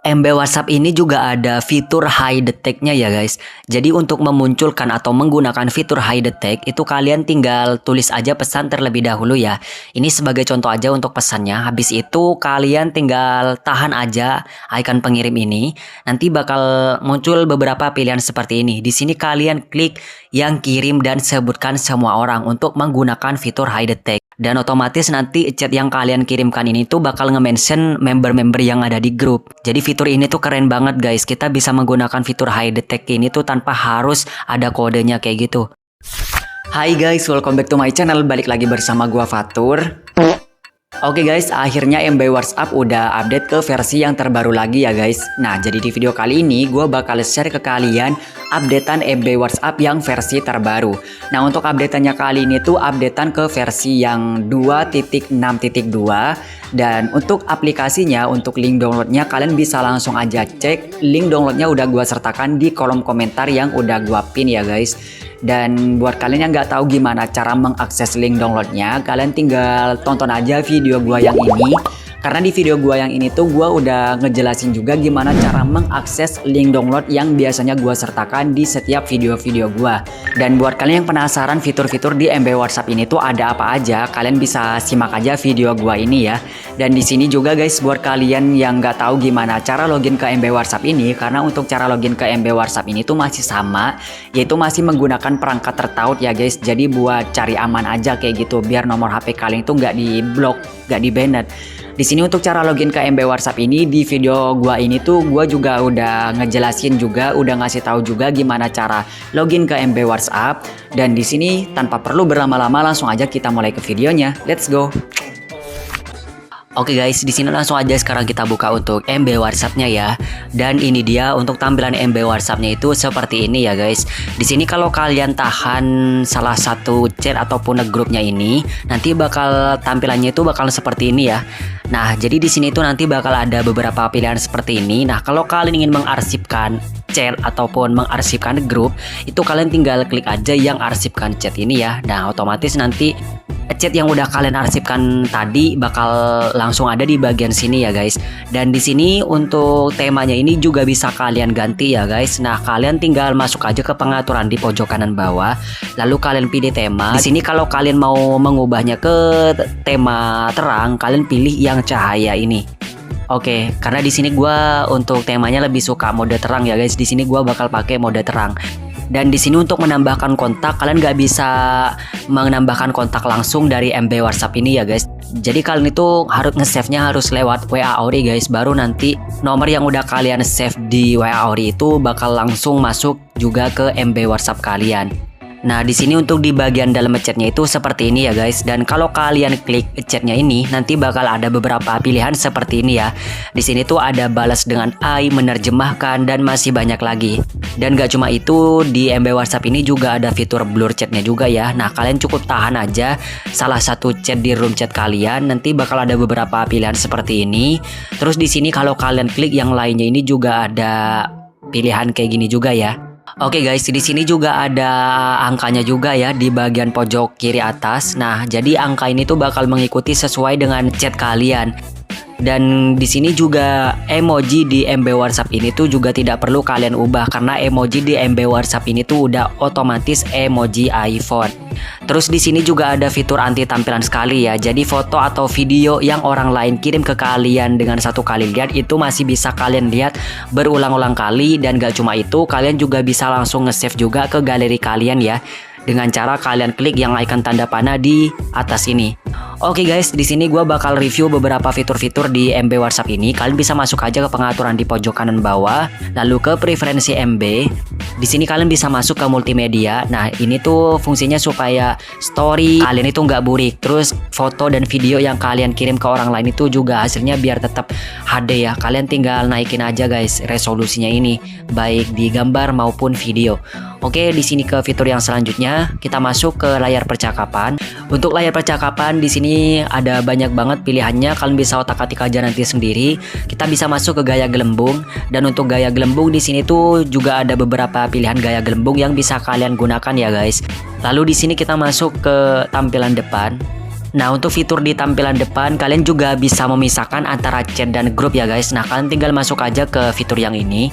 MB WhatsApp ini juga ada fitur high detect-nya ya guys. Jadi untuk memunculkan atau menggunakan fitur high detect itu kalian tinggal tulis aja pesan terlebih dahulu ya. Ini sebagai contoh aja untuk pesannya. Habis itu kalian tinggal tahan aja icon pengirim ini. Nanti bakal muncul beberapa pilihan seperti ini. Di sini kalian klik yang kirim dan sebutkan semua orang untuk menggunakan fitur high detect. Dan otomatis nanti chat yang kalian kirimkan ini tuh bakal nge-mention member-member yang ada di grup. Jadi fitur ini tuh keren banget guys. Kita bisa menggunakan fitur high detect ini tuh tanpa harus ada kodenya kayak gitu. Hai guys, welcome back to my channel. Balik lagi bersama gua Fatur. Oke guys, akhirnya MB WhatsApp udah update ke versi yang terbaru lagi ya guys. Nah, jadi di video kali ini gue bakal share ke kalian updatean MB WhatsApp yang versi terbaru. Nah, untuk updateannya kali ini tuh updatean ke versi yang 2.6.2. Dan untuk aplikasinya, untuk link downloadnya kalian bisa langsung aja cek. Link downloadnya udah gue sertakan di kolom komentar yang udah gue pin ya guys. Dan buat kalian yang nggak tahu gimana cara mengakses link downloadnya, kalian tinggal tonton aja video gua yang ini. Karena di video gua yang ini tuh gua udah ngejelasin juga gimana cara mengakses link download yang biasanya gua sertakan di setiap video-video gua. Dan buat kalian yang penasaran fitur-fitur di MB WhatsApp ini tuh ada apa aja, kalian bisa simak aja video gua ini ya. Dan di sini juga guys, buat kalian yang nggak tahu gimana cara login ke MB WhatsApp ini, karena untuk cara login ke MB WhatsApp ini tuh masih sama, yaitu masih menggunakan perangkat tertaut ya guys. Jadi buat cari aman aja kayak gitu, biar nomor HP kalian itu nggak diblok, nggak di-banned. Di sini untuk cara login ke MB WhatsApp ini, di video gua ini tuh gua juga udah ngejelasin juga, udah ngasih tahu juga gimana cara login ke MB WhatsApp. Dan di sini tanpa perlu berlama-lama langsung aja kita mulai ke videonya. Let's go. Oke guys, di sini langsung aja sekarang kita buka untuk MB WhatsApp-nya ya. Dan ini dia untuk tampilan MB WhatsApp-nya itu seperti ini ya guys. Di sini kalau kalian tahan salah satu chat ataupun grupnya ini, nanti bakal tampilannya itu bakal seperti ini ya. Nah, jadi di sini tuh nanti bakal ada beberapa pilihan seperti ini. Nah, kalau kalian ingin mengarsipkan chat ataupun mengarsipkan grup, itu kalian tinggal klik aja yang arsipkan chat ini ya. Nah, otomatis nanti chat yang udah kalian arsipkan tadi bakal langsung ada di bagian sini ya guys. Dan di sini untuk temanya ini juga bisa kalian ganti ya guys. Nah, kalian tinggal masuk aja ke pengaturan di pojok kanan bawah, lalu kalian pilih tema. Di sini kalau kalian mau mengubahnya ke tema terang, kalian pilih yang cahaya ini. Oke, karena di sini gua untuk temanya lebih suka mode terang ya guys. Di sini gua bakal pakai mode terang. Dan di sini untuk menambahkan kontak, kalian nggak bisa menambahkan kontak langsung dari MB WhatsApp ini ya guys. Jadi kalian itu harus nge-save-nya harus lewat WA Ori guys. Baru nanti nomor yang udah kalian save di WA Ori itu bakal langsung masuk juga ke MB WhatsApp kalian. Nah, di sini untuk di bagian dalam chatnya itu seperti ini ya guys. Dan kalau kalian klik chatnya ini, nanti bakal ada beberapa pilihan seperti ini ya. Di sini tuh ada balas dengan AI, menerjemahkan, dan masih banyak lagi. Dan gak cuma itu, di MB WhatsApp ini juga ada fitur blur chatnya juga ya. Nah, kalian cukup tahan aja salah satu chat di room chat kalian, nanti bakal ada beberapa pilihan seperti ini. Terus di sini kalau kalian klik yang lainnya ini juga ada pilihan kayak gini juga ya. Oke guys, di sini juga ada angkanya juga ya di bagian pojok kiri atas. Nah, jadi angka ini tuh bakal mengikuti sesuai dengan chat kalian. Dan di sini juga emoji di MB WhatsApp ini tuh juga tidak perlu kalian ubah, karena emoji di MB WhatsApp ini tuh udah otomatis emoji iPhone. Terus di sini juga ada fitur anti tampilan sekali ya. Jadi foto atau video yang orang lain kirim ke kalian dengan satu kali lihat itu masih bisa kalian lihat berulang-ulang kali. Dan gak cuma itu, kalian juga bisa langsung nge-save juga ke galeri kalian ya, dengan cara kalian klik yang icon tanda panah di atas ini. Oke guys, di sini gua bakal review beberapa fitur-fitur di MB WhatsApp ini. Kalian bisa masuk aja ke pengaturan di pojok kanan bawah, lalu ke preferensi MB. Di sini kalian bisa masuk ke multimedia. Nah, ini tuh fungsinya supaya story kalian itu nggak burik. Terus foto dan video yang kalian kirim ke orang lain itu juga hasilnya biar tetap HD ya. Kalian tinggal naikin aja guys resolusinya ini, baik di gambar maupun video. Oke, di sini ke fitur yang selanjutnya, kita masuk ke layar percakapan. Untuk layar percakapan di sini ada banyak banget pilihannya, kalian bisa otak-atik aja nanti sendiri. Kita bisa masuk ke gaya gelembung, dan untuk gaya gelembung di sini tuh juga ada beberapa pilihan gaya gelembung yang bisa kalian gunakan ya guys. Lalu di sini kita masuk ke tampilan depan. Nah, untuk fitur di tampilan depan, kalian juga bisa memisahkan antara chat dan grup ya guys. Nah, kalian tinggal masuk aja ke fitur yang ini.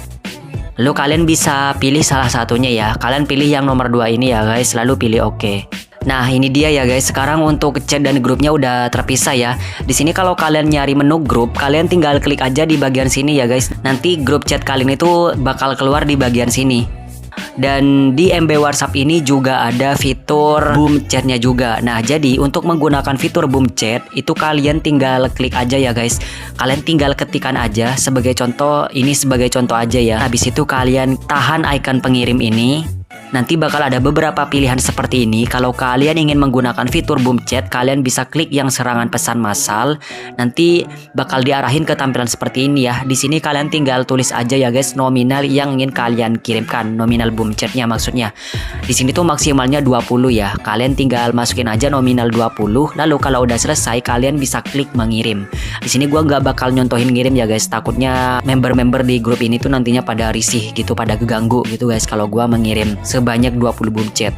Lalu kalian bisa pilih salah satunya ya. Kalian pilih yang nomor 2 ini ya guys, lalu pilih oke. Nah, ini dia ya guys. Sekarang untuk chat dan grupnya udah terpisah ya. Di sini kalau kalian nyari menu grup, kalian tinggal klik aja di bagian sini ya guys. Nanti grup chat kalian itu bakal keluar di bagian sini. Dan di MB WhatsApp ini juga ada fitur boom chatnya juga. Nah, jadi untuk menggunakan fitur boom chat itu kalian tinggal klik aja ya guys. Kalian tinggal ketikan aja sebagai contoh, ini sebagai contoh aja ya. Habis itu kalian tahan icon pengirim ini. Nanti bakal ada beberapa pilihan seperti ini. Kalau kalian ingin menggunakan fitur boom chat, kalian bisa klik yang serangan pesan massal. Nanti bakal diarahin ke tampilan seperti ini ya. Di sini kalian tinggal tulis aja ya guys nominal yang ingin kalian kirimkan, nominal boom chatnya maksudnya. Di sini tuh maksimalnya 20 ya. Kalian tinggal masukin aja nominal 20. Lalu kalau udah selesai kalian bisa klik mengirim. Di sini gua nggak bakal nyontohin ngirim ya guys. Takutnya member-member di grup ini tuh nantinya pada risih gitu, pada keganggu gitu guys kalau gua mengirim sebanyak 20 boom chat.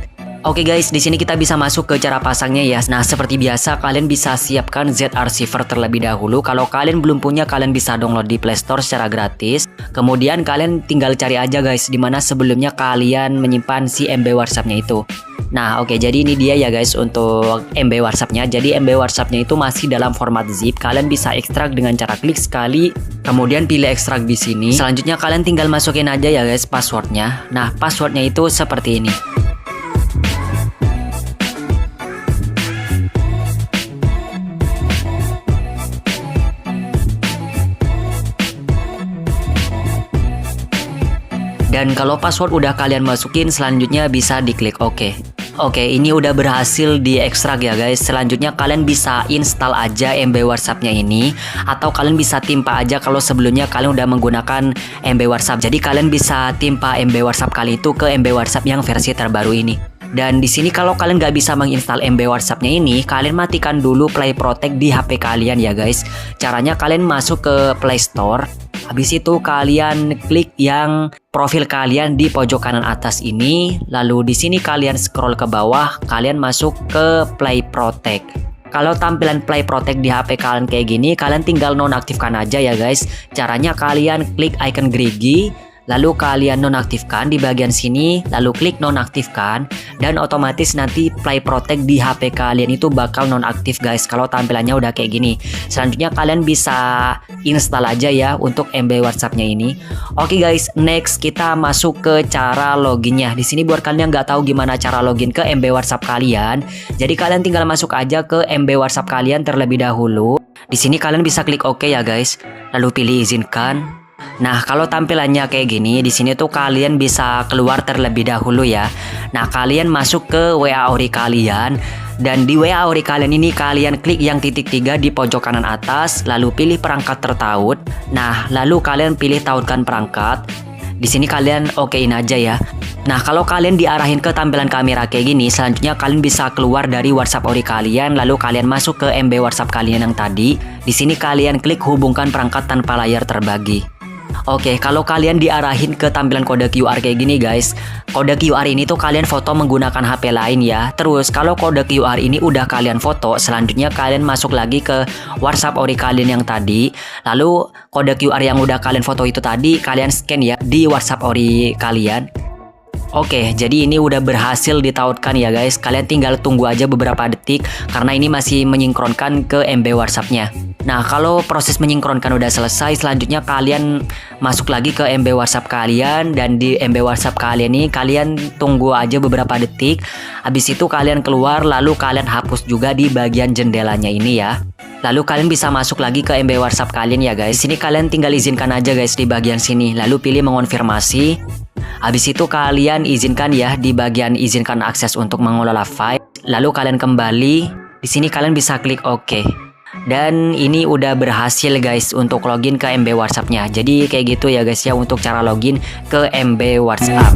Oke guys, di sini kita bisa masuk ke cara pasangnya ya. Nah, seperti biasa kalian bisa siapkan ZR Receiver terlebih dahulu. Kalau kalian belum punya, kalian bisa download di Play Store secara gratis. Kemudian kalian tinggal cari aja guys dimana sebelumnya kalian menyimpan si MB WhatsApp-nya itu. Nah, oke, jadi ini dia ya guys untuk MB WhatsApp-nya. Jadi MB WhatsApp-nya itu masih dalam format zip. Kalian bisa ekstrak dengan cara klik sekali, kemudian pilih ekstrak di sini. Selanjutnya kalian tinggal masukin aja ya guys passwordnya. Nah, passwordnya itu seperti ini. Dan kalau password udah kalian masukin, selanjutnya bisa diklik OK. Oke, ini udah berhasil diekstrak ya guys. Selanjutnya kalian bisa install aja MB WhatsApp-nya ini, atau kalian bisa timpa aja kalau sebelumnya kalian udah menggunakan MB WhatsApp. Jadi kalian bisa timpa MB WhatsApp kali itu ke MB WhatsApp yang versi terbaru ini. Dan di sini kalau kalian nggak bisa menginstal MB WhatsApp-nya ini, kalian matikan dulu Play Protect di HP kalian ya guys. Caranya kalian masuk ke Play Store. Habis itu kalian klik yang profil kalian di pojok kanan atas ini. Lalu di sini kalian scroll ke bawah, kalian masuk ke Play Protect. Kalau tampilan Play Protect di HP kalian kayak gini, kalian tinggal nonaktifkan aja ya guys. Caranya kalian klik icon gerigi, lalu kalian nonaktifkan di bagian sini, lalu klik nonaktifkan, dan otomatis nanti Play Protect di HP kalian itu bakal nonaktif guys kalau tampilannya udah kayak gini. Selanjutnya kalian bisa install aja ya untuk MB WhatsApp-nya ini. Oke guys, next kita masuk ke cara loginnya. Di sini buat kalian yang nggak tahu gimana cara login ke MB WhatsApp kalian, jadi kalian tinggal masuk aja ke MB WhatsApp kalian terlebih dahulu. Di sini kalian bisa klik OK ya guys, lalu pilih izinkan. Nah, kalau tampilannya kayak gini, di sini tuh kalian bisa keluar terlebih dahulu ya. Nah, kalian masuk ke WA Ori kalian, dan di WA Ori kalian ini kalian klik yang titik 3 di pojok kanan atas, lalu pilih perangkat tertaut. Nah, lalu kalian pilih tautkan perangkat. Di sini kalian okein aja ya. Nah, kalau kalian diarahin ke tampilan kamera kayak gini, selanjutnya kalian bisa keluar dari WhatsApp Ori kalian, lalu kalian masuk ke MB WhatsApp kalian yang tadi. Di sini kalian klik hubungkan perangkat tanpa layar terbagi. Oke, kalau kalian diarahin ke tampilan kode QR kayak gini guys, kode QR ini tuh kalian foto menggunakan HP lain ya. Terus kalau kode QR ini udah kalian foto, selanjutnya kalian masuk lagi ke WhatsApp Ori kalian yang tadi. Lalu kode QR yang udah kalian foto itu tadi kalian scan ya di WhatsApp Ori kalian. Oke, jadi ini udah berhasil ditautkan ya guys. Kalian tinggal tunggu aja beberapa detik karena ini masih menyinkronkan ke MB WhatsApp-nya. Nah, kalau proses menyinkronkan udah selesai, selanjutnya kalian masuk lagi ke MB WhatsApp kalian, dan di MB WhatsApp kalian ini kalian tunggu aja beberapa detik. Habis itu kalian keluar, lalu kalian hapus juga di bagian jendelanya ini ya. Lalu kalian bisa masuk lagi ke MB WhatsApp kalian ya guys. Sini kalian tinggal izinkan aja guys di bagian sini, lalu pilih mengonfirmasi. Habis itu kalian izinkan ya di bagian izinkan akses untuk mengelola file. Lalu kalian kembali. Di sini kalian bisa klik OK. Dan ini udah berhasil guys untuk login ke MB WhatsApp-nya. Jadi kayak gitu ya guys ya untuk cara login ke MB WhatsApp.